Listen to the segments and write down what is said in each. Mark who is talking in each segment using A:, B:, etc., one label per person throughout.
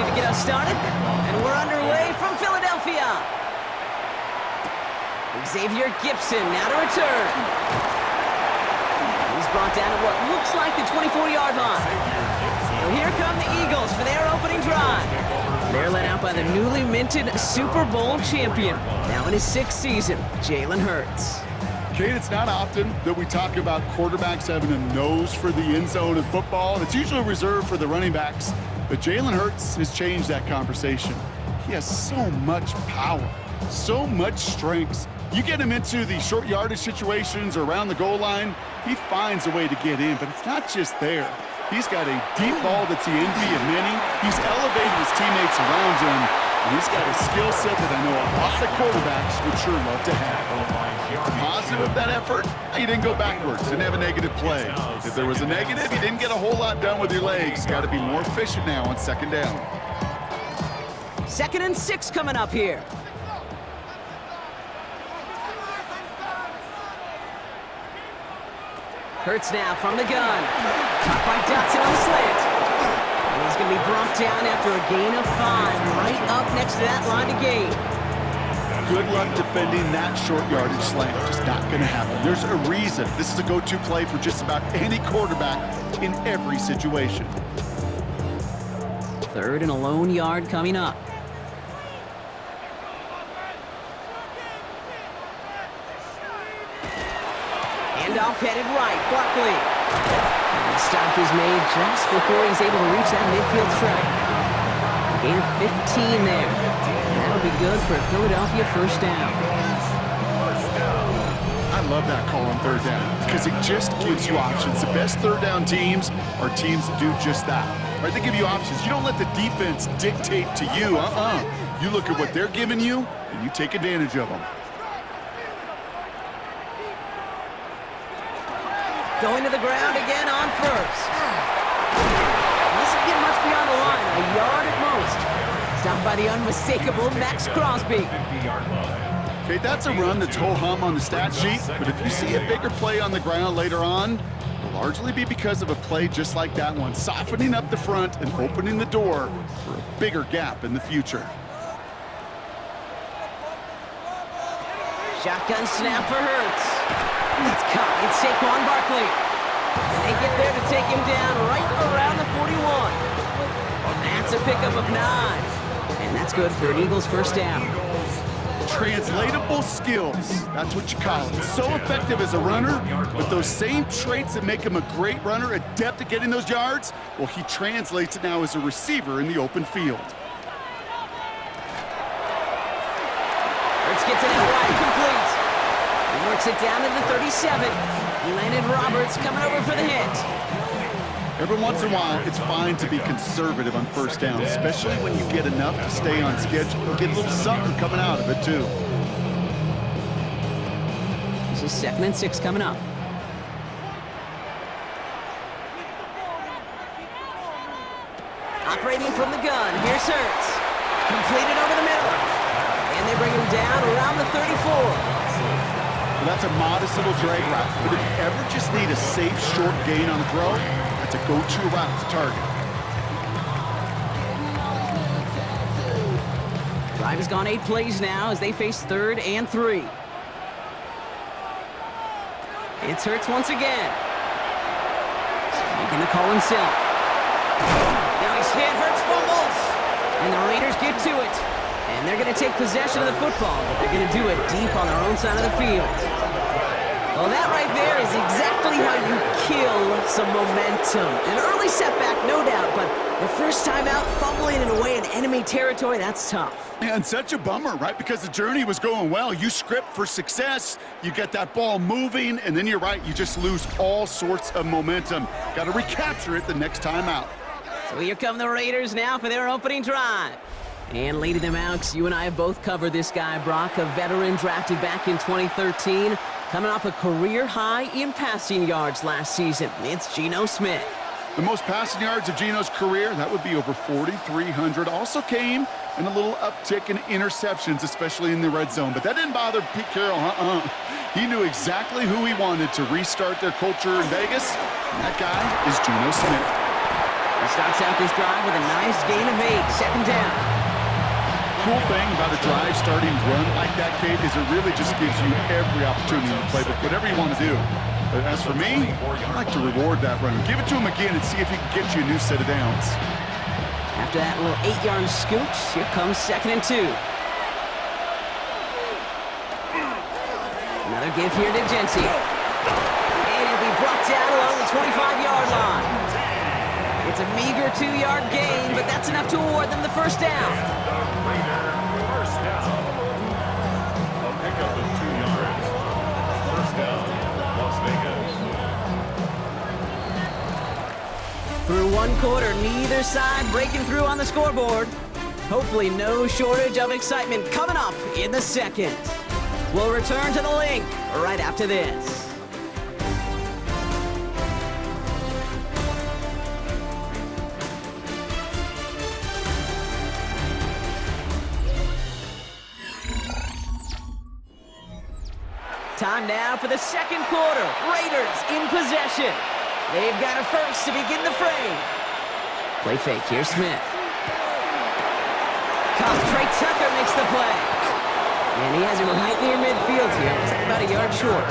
A: ready to get us started, and we're underway from Philadelphia. Xavier Gipson now to return. He's brought down at what looks like the 24-yard line. So here come the Eagles for their opening drive. They're led out by the newly minted Super Bowl champion, now in his 6th season, Jalen Hurts.
B: Kate, it's not often that we talk about quarterbacks having a nose for the end zone in football, and it's usually reserved for the running backs. But Jalen Hurts has changed that conversation. He has so much power, so much strength. You get him into the short yardage situations or around the goal line, he finds a way to get in, but it's not just there. He's got a deep ball that's the envy of many. He's elevated his teammates around him, and he's got a skill set that I know a lot of quarterbacks would sure love to have. The positive of that effort, he didn't go backwards, didn't have a negative play. If there was a negative, you didn't get a whole lot done with your legs. Got to be more efficient now on 2nd down.
A: 2nd and 6 coming up here. Hurts now from the gun. Caught by Dotson on the slant. And he's going to be brought down after a gain of 5, right up next to that line to gain.
B: Good luck defending that short yardage slant. Just not going to happen. There's a reason. This is a go-to play for just about any quarterback in every situation.
A: 3rd and a lone yard coming up. Handoff headed right, Barkley. And the stop is made just before he's able to reach that midfield strike. Gain of 15 there. And that'll be good for a Philadelphia 1st down.
B: I love that call on 3rd down because it just gives you options. The best 3rd down teams are teams that do just that. Right? They give you options. You don't let the defense dictate to you. You look at what they're giving you, and you take advantage of them.
A: Going to the ground again on 1st. Doesn't get much beyond the line, a yard at most. Stopped by the unmistakable Max Crosby.
B: Okay, that's a run that's ho-hum on the stat sheet, but if you see a bigger play on the ground later on, it'll largely be because of a play just like that one, softening up the front and opening the door for a bigger gap in the future.
A: Shotgun snap for Hurts. It's caught. It's Saquon Barkley. And they get there to take him down right around the 41. That's a pickup of 9. And that's good for an Eagles 1st down.
B: Translatable skills. That's what you call it. So effective as a runner, but those same traits that make him a great runner, adept at getting those yards, well, he translates it now as a receiver in the open field.
A: Hurts gets it out wide, complete. He works it down to the 37. He landed Roberts coming over for the hit.
B: Every once in a while, it's fine to be conservative on 1st down, especially when you get enough to stay on schedule. You'll get a little something coming out of it, too.
A: This is 2nd and 6 coming up. Operating from the gun, here's Hurts. Completed over the middle. And they bring him down around the 34.
B: Well, that's a modest little drag route, but if you ever just need a safe, short gain on the throw, that's a go-to route to target.
A: Drive has gone 8 plays now as they face 3rd and 3. It's Hurts once again. Making the call himself. Now he's hit, Hurts fumbles. And the Raiders get to it. And they're going to take possession of the football, but they're going to do it deep on their own side of the field. Well, that right there is exactly how you kill some momentum. An early setback, no doubt, but the first time out, fumbling in away in enemy territory, that's tough.
B: Yeah, and such a bummer, right? Because the journey was going well. You script for success, you get that ball moving, and then you're right, you just lose all sorts of momentum. Got to recapture it the next time out.
A: So here come the Raiders now for their opening drive. And leading them out, you and I have both covered this guy, Brock, a veteran drafted back in 2013, coming off a career high in passing yards last season. It's Geno Smith.
B: The most passing yards of Geno's career, that would be over 4,300. Also came in a little uptick in interceptions, especially in the red zone. But that didn't bother Pete Carroll. He knew exactly who he wanted to restart their culture in Vegas, and that guy is Geno Smith.
A: He starts out this drive with a nice gain of 8, second down.
B: Cool thing about a drive starting run like that, Kate, is it really just gives you every opportunity in the playbook, whatever you want to do. But as for me, I like to reward that run. Give it to him again and see if he can get you a new set of downs.
A: After that little 8-yard scoot, here comes 2nd and 2. Another give here to Jency. And he'll be brought down along the 25-yard line. It's a meager 2-yard gain, but that's enough to award them the first down.
C: First down. A pickup of 2 yards. First down, Las Vegas.
A: Through one quarter, neither side breaking through on the scoreboard. Hopefully no shortage of excitement coming up in the second. We'll return to the link right after this. Time now for the second quarter. Raiders in possession. They've got a first to begin the frame. Play fake, here's Smith. Trey Tucker makes the play. And he has it right near midfield here. It's about a yard short.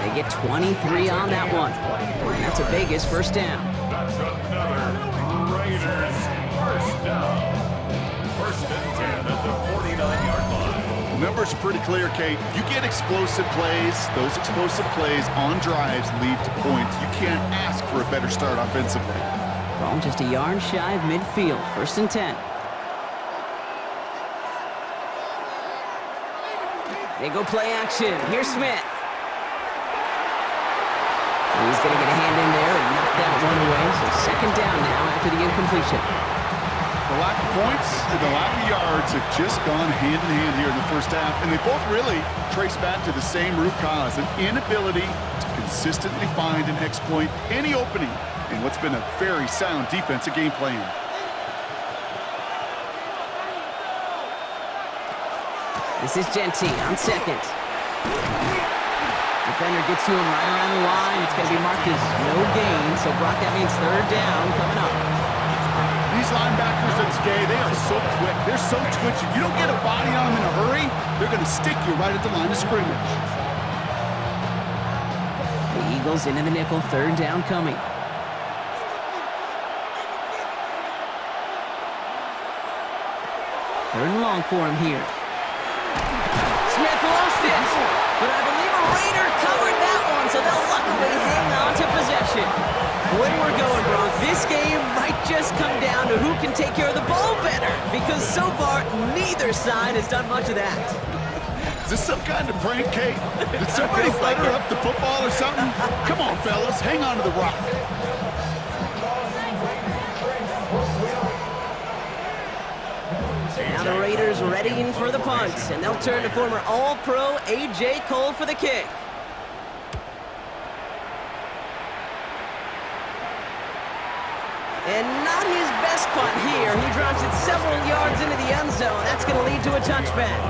A: They get 23 on that one. And that's a Vegas first down.
C: That's another Raiders first down. First and 10 at the 49-yard line.
B: The numbers are pretty clear, Kate. You get explosive plays. Those explosive plays on drives lead to points. You can't ask for a better start offensively.
A: Ball just a yard shy of midfield. First and 10. They go play action. Here's Smith. He's going to get a hand in there and knock that one away. So second down now after the incompletion.
B: The lack of points and the lack of yards have just gone hand in hand here in the first half, and they both really trace back to the same root cause, an inability to consistently find and exploit any opening in what's been a very sound defensive game plan.
A: This is Jency on second. Defender gets to him right around the line. It's going to be marked as no gain, so Brock, that means third down coming up.
B: These linebackers at Skay, they are so quick. They're so twitchy. You don't get a body on them in a hurry, they're going to stick you right at the line of scrimmage.
A: The Eagles into the nickel, third down coming. Third and long for him here. Smith lost it, but I believe a Raider covered that one, so they'll luckily hang on to possession. Where we're going, Brock, this game might just come down to who can take care of the ball better, because so far, neither side has done much of that.
B: Is this some kind of prank, Kate? Did somebody butter up the football or something? Come on, fellas, hang on to the rock.
A: Now the Raiders readying for the punt, and they'll turn to former All-Pro A.J. Cole for the kick. And not his best punt here. He drops it several yards into the end zone. That's going to lead to a touchback.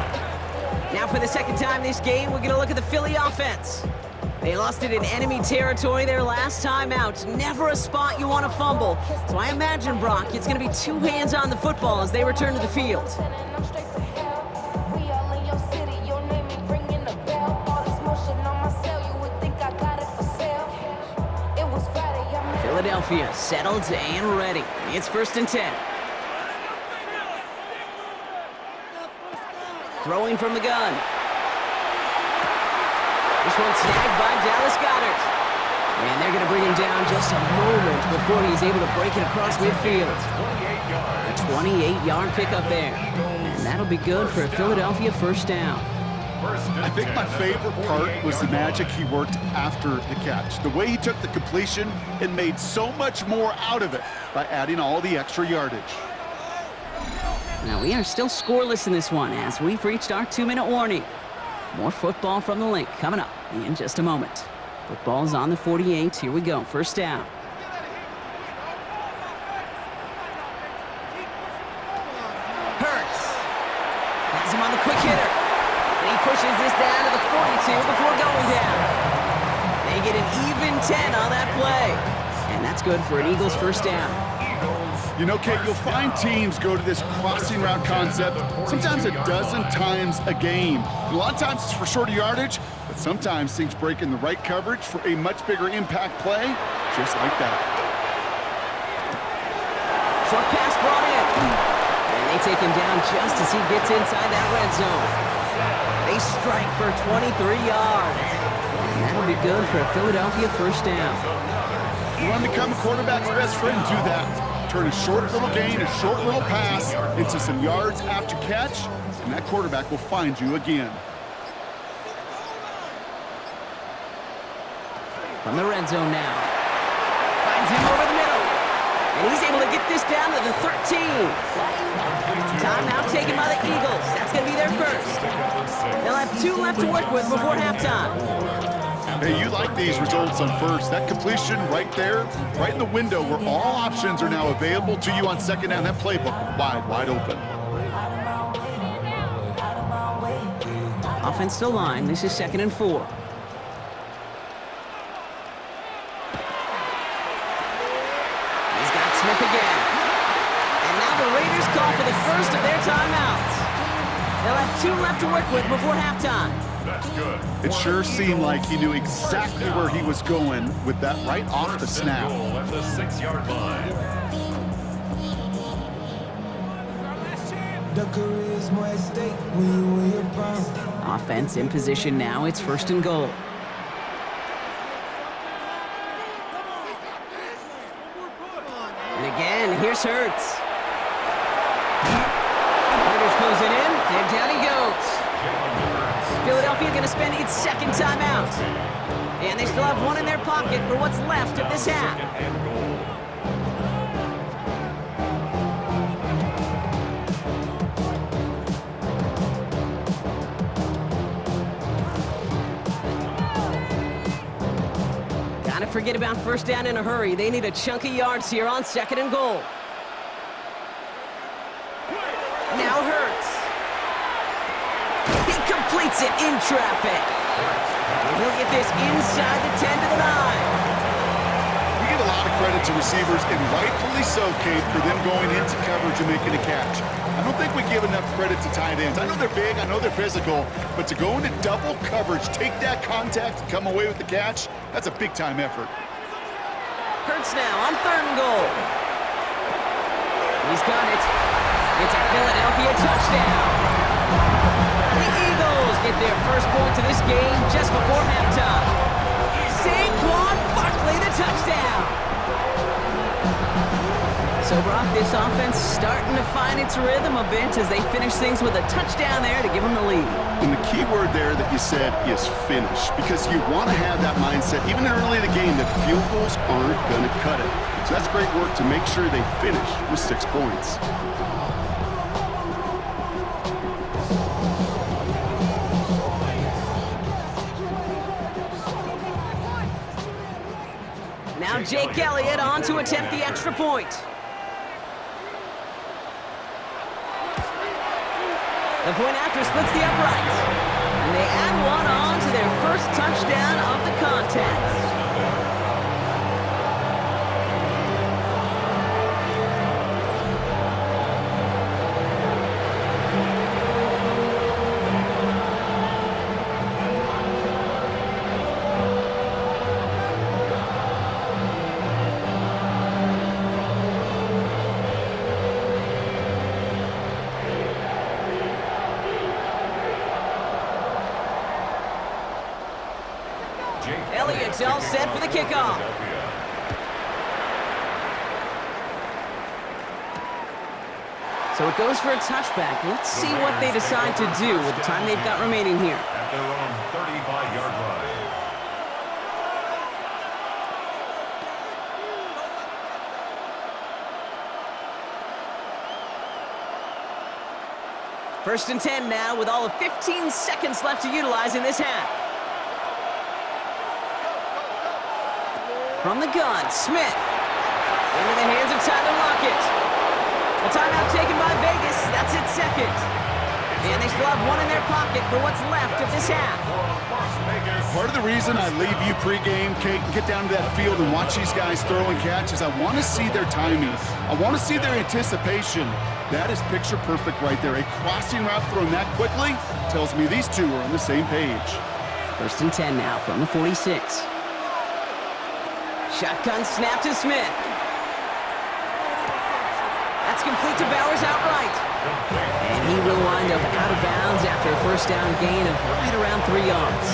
A: Now for the second time this game, we're going to look at the Philly offense. They lost it in enemy territory their last time out. Never a spot you want to fumble. So I imagine, Brock, it's going to be two hands on the football as they return to the field. Philadelphia settled and ready. It's first and 10. Throwing from the gun. This one snagged by Dallas Goedert. And they're going to bring him down just a moment before he's able to break it across midfield. A 28-yard pickup there. And that'll be good for a Philadelphia first down.
B: I think my favorite part was the magic he worked after the catch. The way he took the completion and made so much more out of it by adding all the extra yardage.
A: Now we are still scoreless in this one as we've reached our 2-minute warning. More football from the link coming up in just a moment. Football's on the 48. Here we go. First down. Hurts. Has him on the quick hitter. And he pushes this down to the 42 before going down. They get an even 10 on that play. And that's good for an Eagles first down.
B: You know, Kate, you'll find teams go to this crossing route concept sometimes a dozen times a game. And a lot of times it's for shorter yardage, but sometimes things break in the right coverage for a much bigger impact play, just like that.
A: Short pass brought in. And they take him down just as he gets inside that red zone. They strike for 23 yards. And that'll be good for a Philadelphia first down.
B: You want to become a quarterback's best friend, do that. Turn a short little gain, a short little pass into some yards after catch, and that quarterback will find you again.
A: From the red zone now. Finds him over the middle. And he's able to get this down to the 13. Timeout taken by the Eagles. That's going to be their first. They'll have 2 left to work with before halftime.
B: Hey, you like these results on first. That completion right there, right in the window where all options are now available to you on second down. That playbook wide open.
A: Offense to line. This is 2nd and 4. He's got Smith again. And now the Raiders call for the first of their timeouts. They'll have 2 left to work with before halftime.
C: That's good.
B: It sure seemed like he knew exactly where he was going with that right off the snap.
C: Goal at the 6-yard line.
A: Offense in position now. It's 1st and goal. And again, here's Hurts. Raiders close it in, and down he goes. Philadelphia going to spend its 2nd timeout. And they still have 1 in their pocket for what's left of this half. Gotta forget about first down in a hurry. They need a chunk of yards here on 2nd and goal. Now Hurts. He completes it in traffic. And he'll get this inside the 10 to the 9.
B: You give a lot of credit to receivers, and rightfully so, Kate, for them going into coverage and making a catch. I don't think we give enough credit to tight ends. I know they're big, I know they're physical, but to go into double coverage, take that contact, and come away with the catch, that's a big-time effort.
A: Hurts now on 3rd and goal. He's got it. It's a Philadelphia touchdown. The Eagles get their first point of this game just before halftime. Saquon Barkley, the touchdown. So, Brock, this offense starting to find its rhythm a bit as they finish things with a touchdown there to give them the lead.
B: And the key word there that you said is finish, because you want to have that mindset, even early in the game, that field goals aren't going to cut it. So that's great work to make sure they finish with 6 points.
A: Now Jake Elliott on to attempt the extra point. The point after splits the uprights. And they add 1 on to their first touchdown of the contest. Elliott's all set for the kickoff. So it goes for a touchback. Let's see what they decide to do with the time they've got remaining here.
C: At their own 35-yard line.
A: First and 10 now with all of 15 seconds left to utilize in this half. From the gun, Smith. Into the hands of Tyler Lockett. A timeout taken by Vegas. That's its 2nd. And they still have one in their pocket for what's left of this half.
B: Part of the reason I leave you pregame, Kate, and get down to that field and watch these guys throw and catch is I want to see their timing. I want to see their anticipation. That is picture perfect right there. A crossing route thrown that quickly tells me these two are on the same page.
A: 1st and 10 now from the 46. Shotgun snap to Smith. That's complete to Bowers outright. And he will wind up out of bounds after a first down gain of right around 3 yards.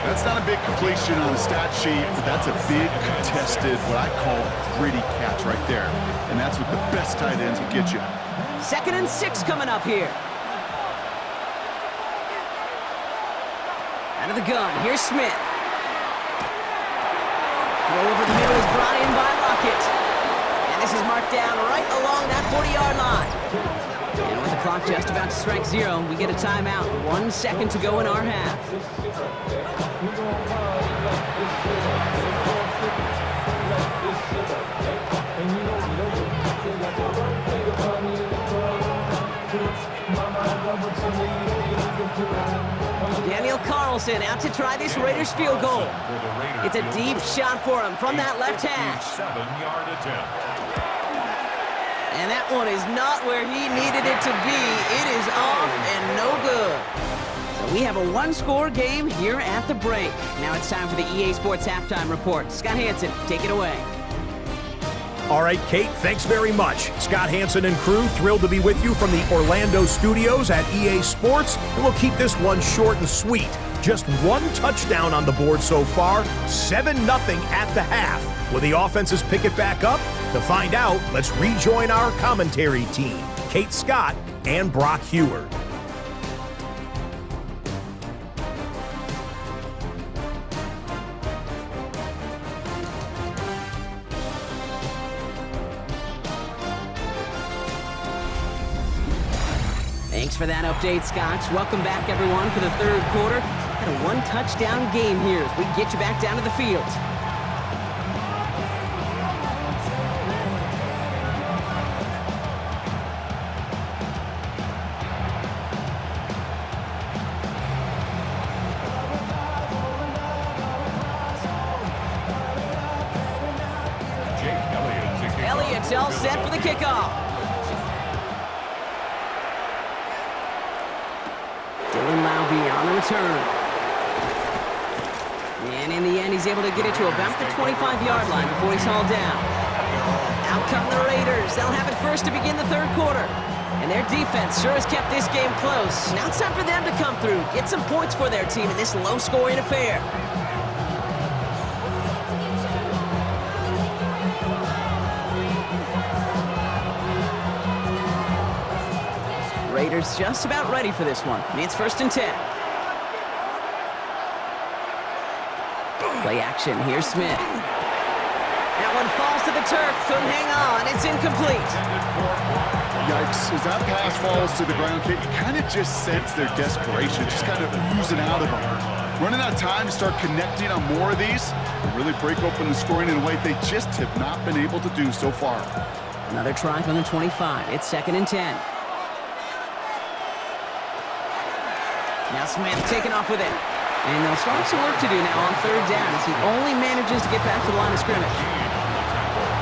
B: That's not a big completion on the stat sheet, but that's a big contested, what I call gritty catch right there. And that's what the best tight ends will get you.
A: 2nd and 6 coming up here. Out of the gun, here's Smith. Throw over the middle is brought in by Lockett. And this is marked down right along that 40-yard line. And with the clock just about to strike 0, we get a timeout. 1 second to go in our half. Daniel Carlson out to try this Raiders field goal. It's a deep shot for him from that left hash.
C: 7-yard attempt.
A: And that one is not where he needed it to be. It is off and no good. So we have a 1-score game here at the break. Now it's time for the EA Sports Halftime Report. Scott Hanson, take it away.
D: All right, Kate, thanks very much. Scott Hanson and crew, thrilled to be with you from the Orlando studios at EA Sports. And we'll keep this one short and sweet. Just 1 touchdown on the board so far, 7-0 at the half. Will the offenses pick it back up? To find out, let's rejoin our commentary team, Kate Scott and Brock Huard.
A: Thanks for that update, Scott. Welcome back, everyone, for the 3rd quarter. Got a 1-touchdown game here as we get you back down to the field. Elliott's all set for the kickoff. Dylan Laube on the return. And in the end, he's able to get it to about the 25-yard line before he's hauled down. Out come the Raiders. They'll have it first to begin the 3rd quarter. And their defense sure has kept this game close. Now it's time for them to come through, get some points for their team in this low-scoring affair. Raiders just about ready for this one. It's 1st and 10. Play action. Here's Smith. That one falls to the turf. Couldn't hang on. It's incomplete.
B: Yikes. As that pass falls to the ground, Kate, you kind of just sense their desperation, just kind of oozing out of them. Running out of time to start connecting on more of these and really break open the scoring in a way they just have not been able to do so far.
A: Another try from the 25. It's 2nd and 10. Now Smith taking off with it. And they'll start some work to do now on 3rd down as he only manages to get back to the line of scrimmage.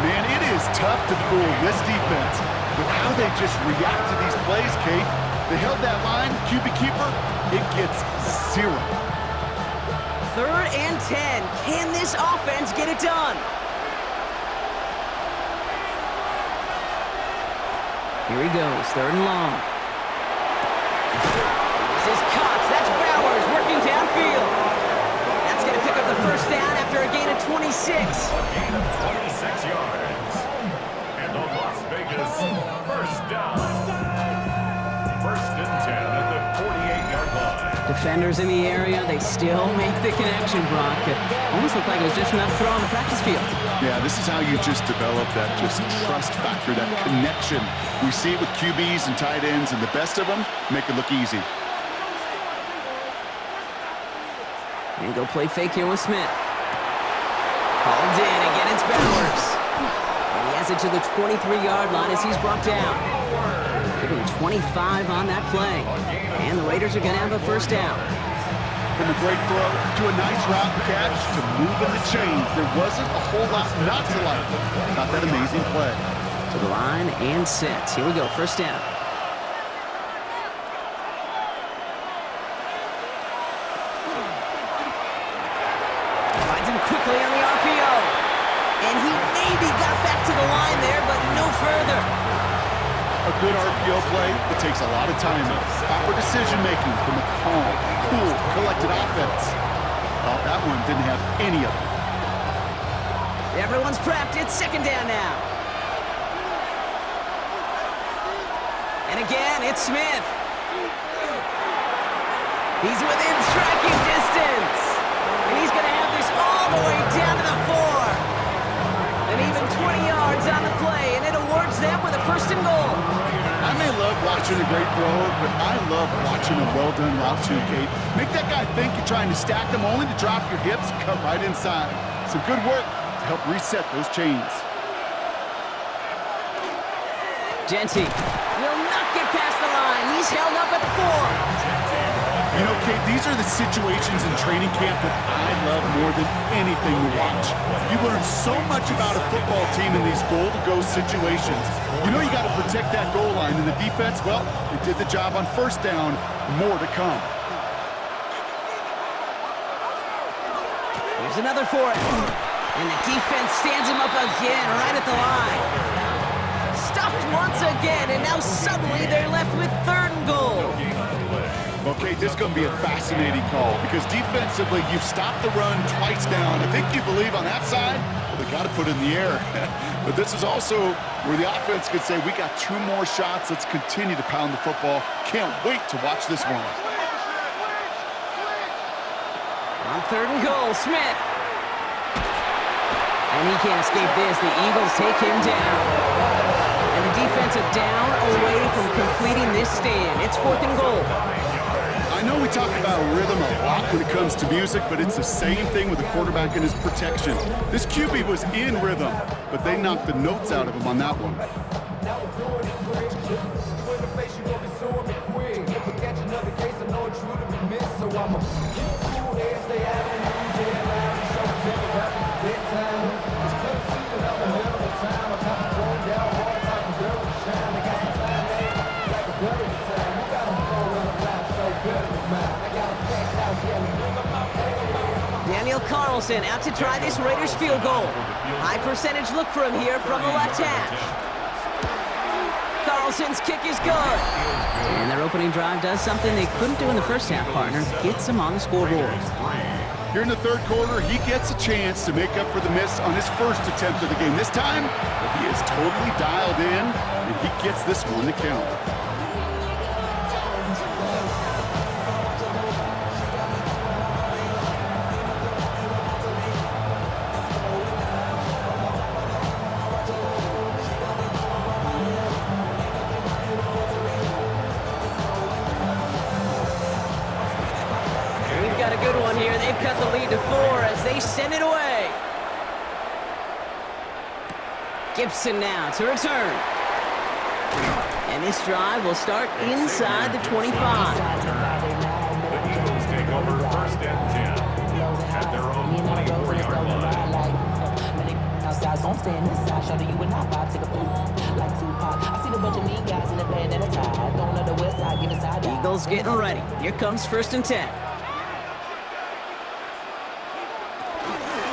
B: Man, it is tough to fool this defense with how they just react to these plays, Kate. They held that line, QB keeper, it gets 0.
A: 3rd and 10. Can this offense get it done? Here he goes, 3rd and long. This is Cox. That's Bowers working downfield. That's going to pick up the 1st down after a gain of 26.
C: A gain of 26 yards. And the Las Vegas 1st down. 1st and 10 at the 48-yard line.
A: Defenders in the area, they still make the connection, Brock. It almost looked like it was just enough throw on the practice field.
B: Yeah, this is how you just develop that just trust factor, that connection. We see it with QBs and tight ends, and the best of them make it look easy.
A: And go play fake here with Smith. Hauled in, again it's Bowers. And he has it to the 23-yard line as he's brought down. Give him 25 on that play. And the Raiders are going to have a first down.
B: From a great throw to a nice route catch to moving the chains. There wasn't a whole lot not to like about that amazing play.
A: To the line and set. Here we go, first down. Finds him quickly on the RPO. And he maybe got back to the line there, but no further.
B: A good RPO play, it takes a lot of timing. Proper decision-making from a calm, cool, collected offense. Well, that one didn't have any of it.
A: Everyone's prepped. It's second down now. And again, it's Smith. He's within striking distance. And he's going to have this all the way down to the 4. And even 20 yards on the play, and it awards them with a first and goal.
B: I may love watching a great thrower, but I love watching a well-done route too, Kate. Make that guy think you're trying to stack them only to drop your hips and cut right inside. Some good work to help reset those chains.
A: Genty will not get past the line. He's held up at the 4.
B: You know, Kate, these are the situations in training camp that I love more than anything to watch. You learn so much about a football team in these goal-to-go situations. You know you got to protect that goal line, and the defense, well, they did the job on first down. More to come.
A: Here's another for it. And the defense stands him up again right at the line. Stuffed once again, and now suddenly they're left with third and goal.
B: Okay, this is going to be a fascinating call because defensively, you've stopped the run twice down. I think you believe on that side, well, they got to put it in the air. But this is also where the offense could say, we got 2 more shots. Let's continue to pound the football. Can't wait to watch this one.
A: On third and goal, Smith. And he can't escape this. The Eagles take him down. And the defensive down away from completing this stand. It's fourth and goal.
B: I know we talk about rhythm a lot when it comes to music, but it's the same thing with the quarterback and his protection. This QB was in rhythm, but they knocked the notes out of him on that one.
A: Daniel Carlson out to try this Raiders field goal. High percentage look for him here from the left hash. Carlson's kick is good. And their opening drive does something they couldn't do in the first half, partner. Gets them on the scoreboard.
B: Here in the third quarter, he gets a chance to make up for the miss on his first attempt of the game. This time, he is totally dialed in, and he gets this one to count.
A: Got a good one here. They've cut the lead to 4 as they send it away. Gibson now to return. And this drive will start inside the 25.
C: The Eagles take over first and 10 at their own 24-yard line.
E: Don't stand inside, show that you would not buy, take a boot like Tupac. I see the bunch of mean guys in the band and a tie. Going to the west side, give a side.
A: Eagles getting ready. Here comes first and 10.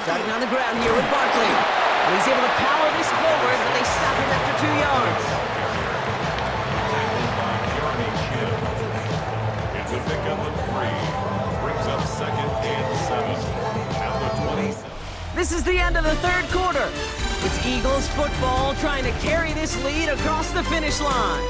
A: Starting on the ground here with Barkley. And he's able to power this forward, but they stop him after 2 yards.
C: Tackled by Yarny Chin. It's a pickup of 3. Brings up second and 7. At the 20.
A: This is the end of the third quarter. It's Eagles football trying to carry this lead across the finish line.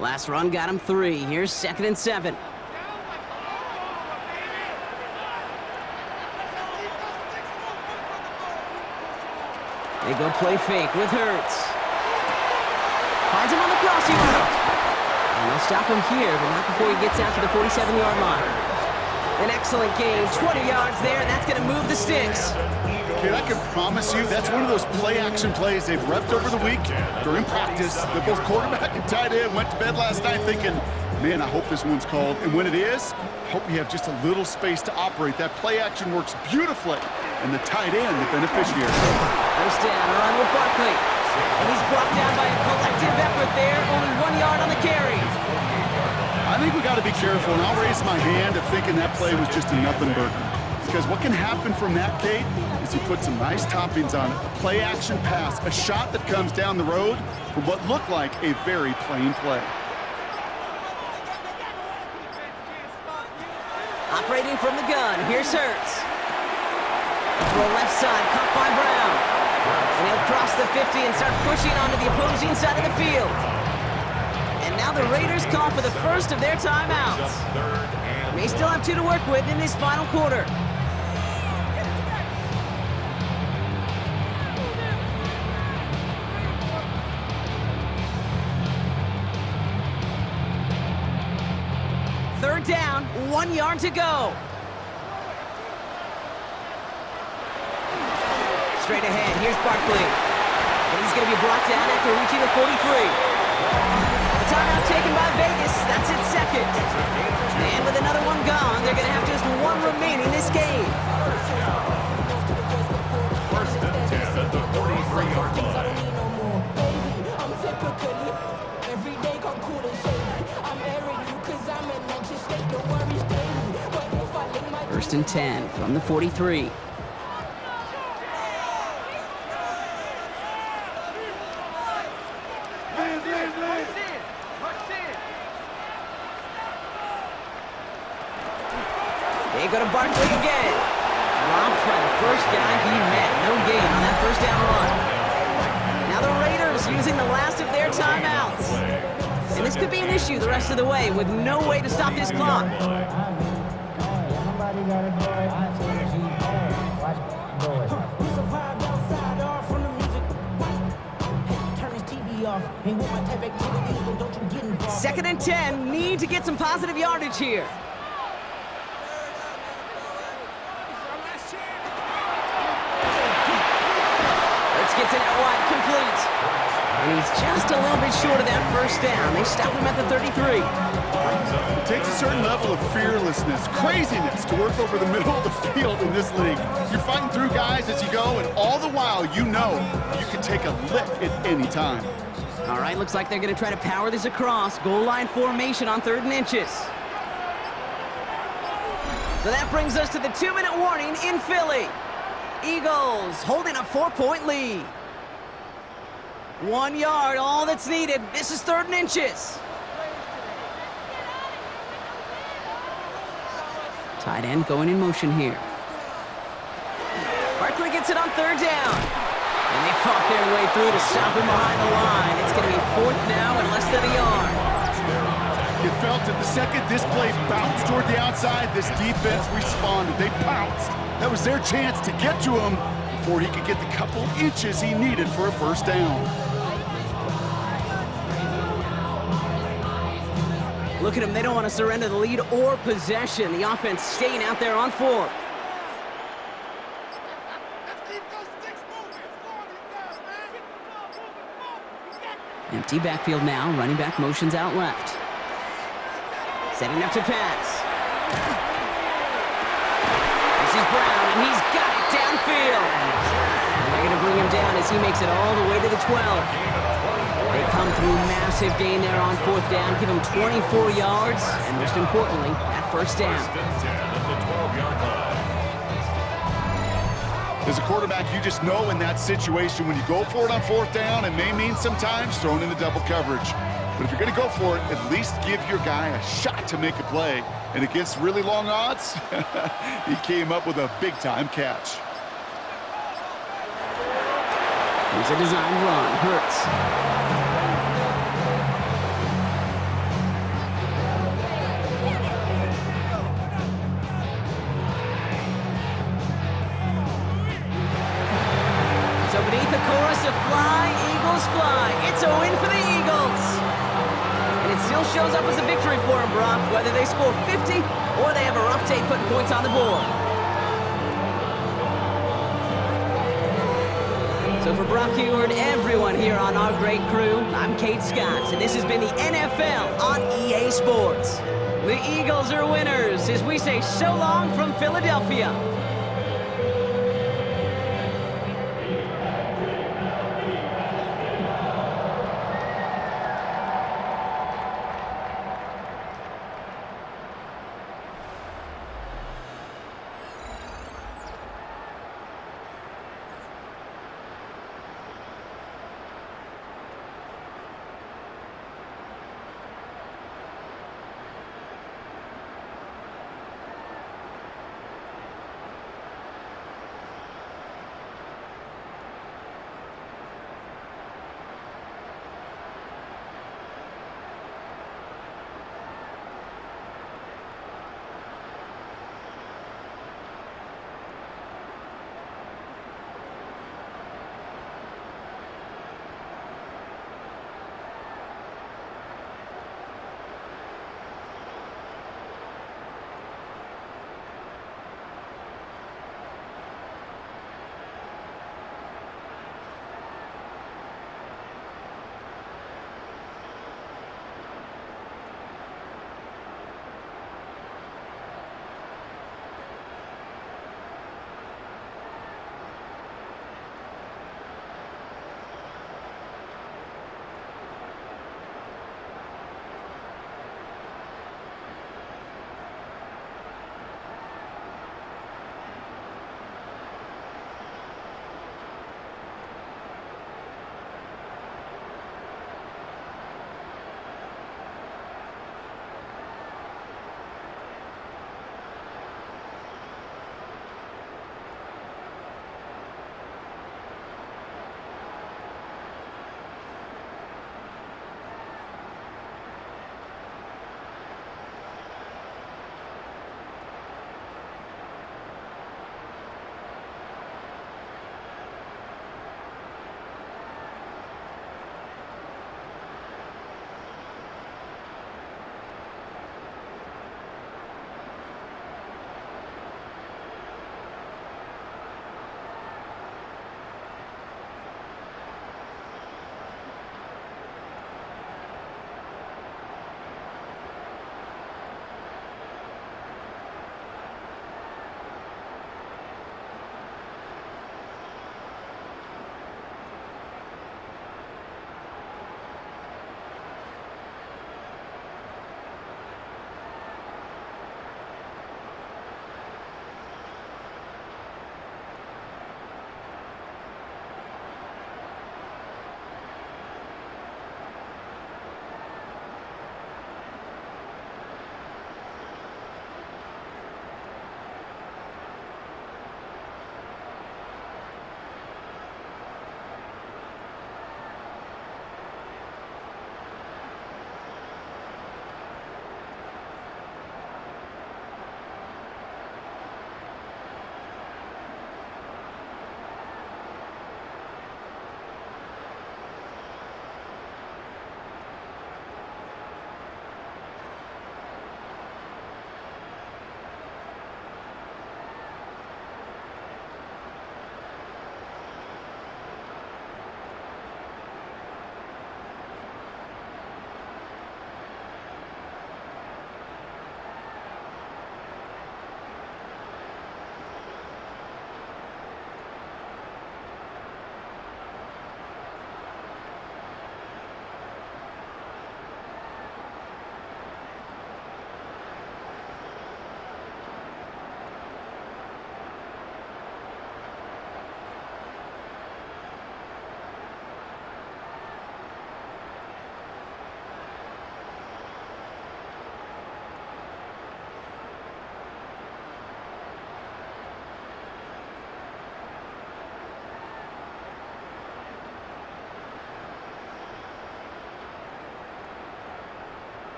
A: Last run got him 3. Here's second and 7. They go play fake with Hurts. Finds him on the crossing route. And they'll stop him here, but not before he gets out to the 47-yard line. An excellent game, 20 yards there, and that's going to move the sticks.
B: Kid, I can promise you that's one of those play-action plays they've repped over the week during practice. That both quarterback and tight end went to bed last night thinking, man, I hope this one's called. And when it is, I hope we have just a little space to operate. That play-action works beautifully, and the tight end, the beneficiary.
A: First down, run with Barkley. And he's brought down by a collective effort there, only 1 yard on the carry.
B: I think we got to be careful, and I'll raise my hand of thinking that play was just a nothing burger. Because what can happen from that, Kate, is he put some nice toppings on it. A play-action pass, a shot that comes down the road for what looked like a very plain play.
A: Operating from the gun, here's Hurts. Throw left side, caught by Brown. And he'll cross the 50 and start pushing onto the opposing side of the field. And now the Raiders call for the first of their timeouts. They still have 2 to work with in this final quarter. Third down, 1 yard to go. Straight ahead, here's Barkley. And he's going to be brought down after reaching the 43. The timeout taken by Vegas, that's its second. And with another one gone, they're going to have just 1 remaining this game.
C: First and 10 at the 43-yard line.
A: First and 10 from the 43. They go to Barkley again. Dropped by the first guy he met. No gain on that first down run. Now the Raiders using the last of their timeouts. And this could be an issue the rest of the way with no way to stop this clock. Second and 10, need to get some positive yardage here. Let's get to that wide, complete. And he's just a little bit short of that first down. They stop him at the 33.
B: It takes a certain level of fearlessness, craziness to work over the middle of the field in this league. You're fighting through guys as you go, and all the while you know you can take a lick at any time.
A: All right, looks like they're going to try to power this across. Goal line formation on 3rd and inches. So that brings us to the 2-minute warning in Philly. Eagles holding a 4-point lead. 1 yard, all that's needed. This is 3rd and inches. Tight end going in motion here. Barkley gets it on 3rd down. And they fought their way through to stop him behind the line. It's going to be 4th now and less than a yard.
B: You felt it the second this play bounced toward the outside, this defense responded. They pounced. That was their chance to get to him before he could get the couple inches he needed for a first down.
A: Look at them. They don't want to surrender the lead or possession. The offense staying out there on 4th. Empty backfield now. Running back motions out left. Setting up to pass. This is Brown, and he's got it downfield. And they're going to bring him down as he makes it all the way to the 12. They come through massive gain there on 4th down, give him 24 yards, and most importantly, that first down.
C: First and 10 at the 12-yard line.
B: As a quarterback, you just know in that situation when you go for it on 4th down, it may mean sometimes thrown into double coverage. But if you're going to go for it, at least give your guy a shot to make a play. And against really long odds, he came up with a big-time catch.
A: Here's a design run. Hurts. beneath a chorus of Fly, Eagles, Fly. It's a win for the Eagles. And it still shows up as a victory for them, Brock, whether they score 50 or they have a rough day putting points on the board. So for Brock Huard, everyone here on our great crew, I'm Kate Scott, and this has been the NFL on EA Sports. The Eagles are winners as we say so long from Philadelphia.